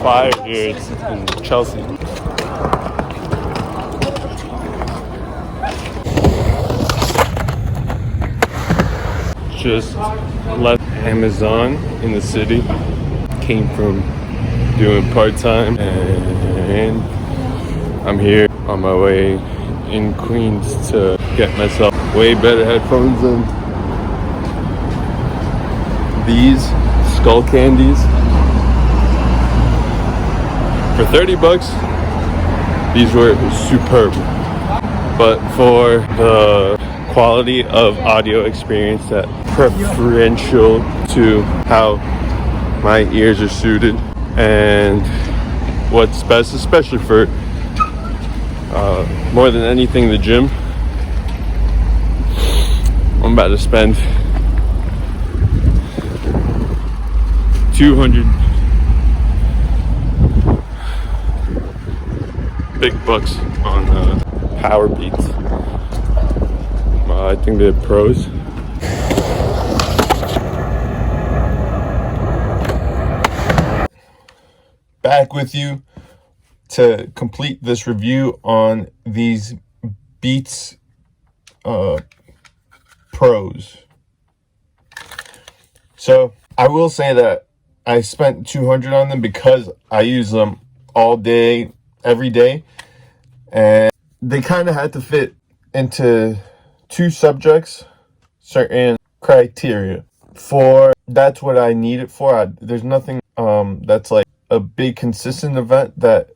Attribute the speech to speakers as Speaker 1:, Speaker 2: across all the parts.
Speaker 1: 5 years in Chelsea. Just left Amazon in the city. Came from doing part-time, and I'm here on my way in Queens to get myself way better headphones than these skull candies. For $30, these were superb. But for the quality of audio experience that preferential to how my ears are suited, and what's best, especially for more than anything, the gym. I'm about to spend $200 big bucks on power beats. I think they're pros. Back with you to complete this review on these Beats Pros. So I will say that I spent $200 on them because I use them all day, every day, and they kind of had to fit into two subjects, certain criteria. That's what I need it for. There's nothing that's like a big consistent event that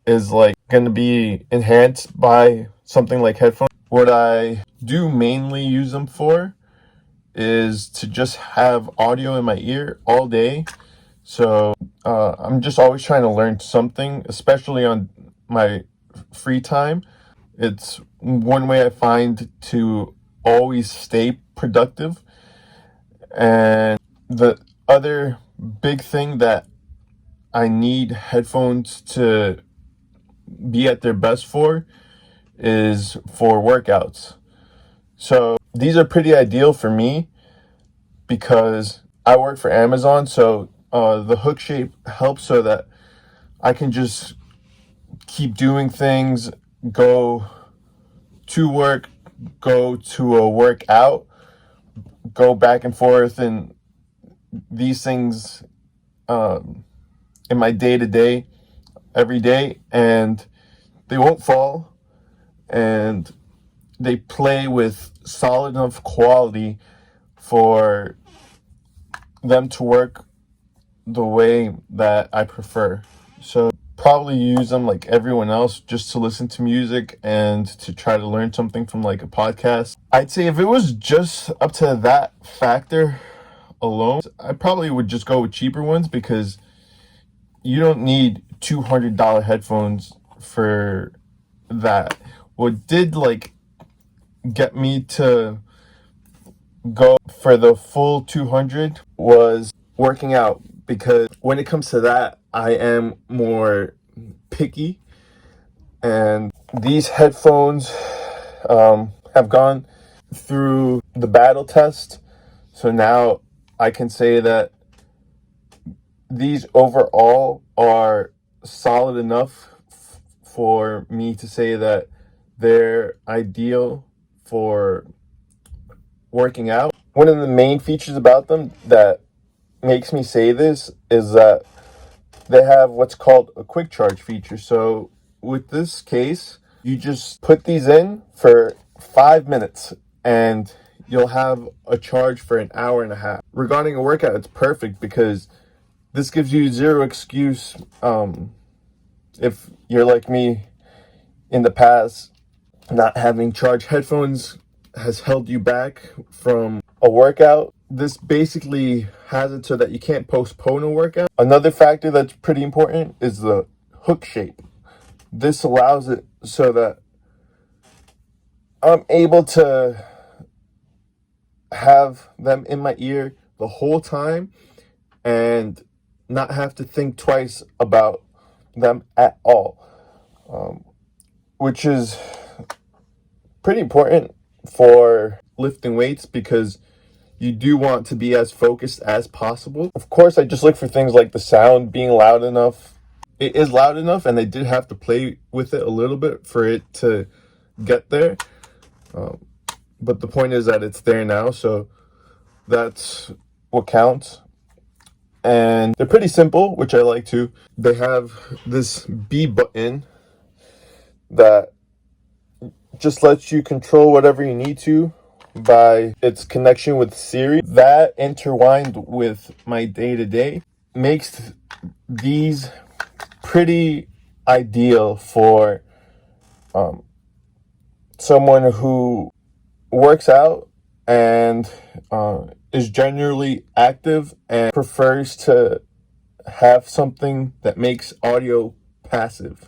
Speaker 1: is like going to be enhanced by something like headphones. What I do mainly use them for is to just have audio in my ear all day. So I'm just always trying to learn something, especially on my free time. It's one way I find to always stay productive. And the other big thing that I need headphones to be at their best for is for workouts. So these are pretty ideal for me because I work for Amazon, so the hook shape helps so that I can just keep doing things, go to work, go to a workout, go back and forth, and these things in my day-to-day, every day, and they won't fall, and they play with solid enough quality for them to work the way that I prefer. So probably use them like everyone else, just to listen to music and to try to learn something from like a podcast. I'd say if it was just up to that factor alone, I probably would just go with cheaper ones, because you don't need $200 headphones for that. What did like get me to go for the full 200 was working out, because when it comes to that, I am more picky, and these headphones have gone through the battle test. So now I can say that these overall are solid enough for me to say that they're ideal for working out. One of the main features about them that makes me say this is that they have what's called a quick charge feature. So with this case, you just put these in for 5 minutes and you'll have a charge for an hour and a half. Regarding a workout, it's perfect because this gives you zero excuse. If you're like me in the past, not having charged headphones has held you back from a workout. This basically has it so that you can't postpone a workout. Another factor that's pretty important is the hook shape. This allows it so that I'm able to have them in my ear the whole time and not have to think twice about them at all, which is pretty important for lifting weights, because you do want to be as focused as possible. Of course, I just look for things like the sound being loud enough. It is loud enough, and I did have to play with it a little bit for it to get there. But the point is that it's there now, so that's what counts. And they're pretty simple, which I like too. They have this B button that just lets you control whatever you need to by its connection with Siri. That intertwined with my day-to-day makes these pretty ideal for someone who works out and is generally active and prefers to have something that makes audio passive.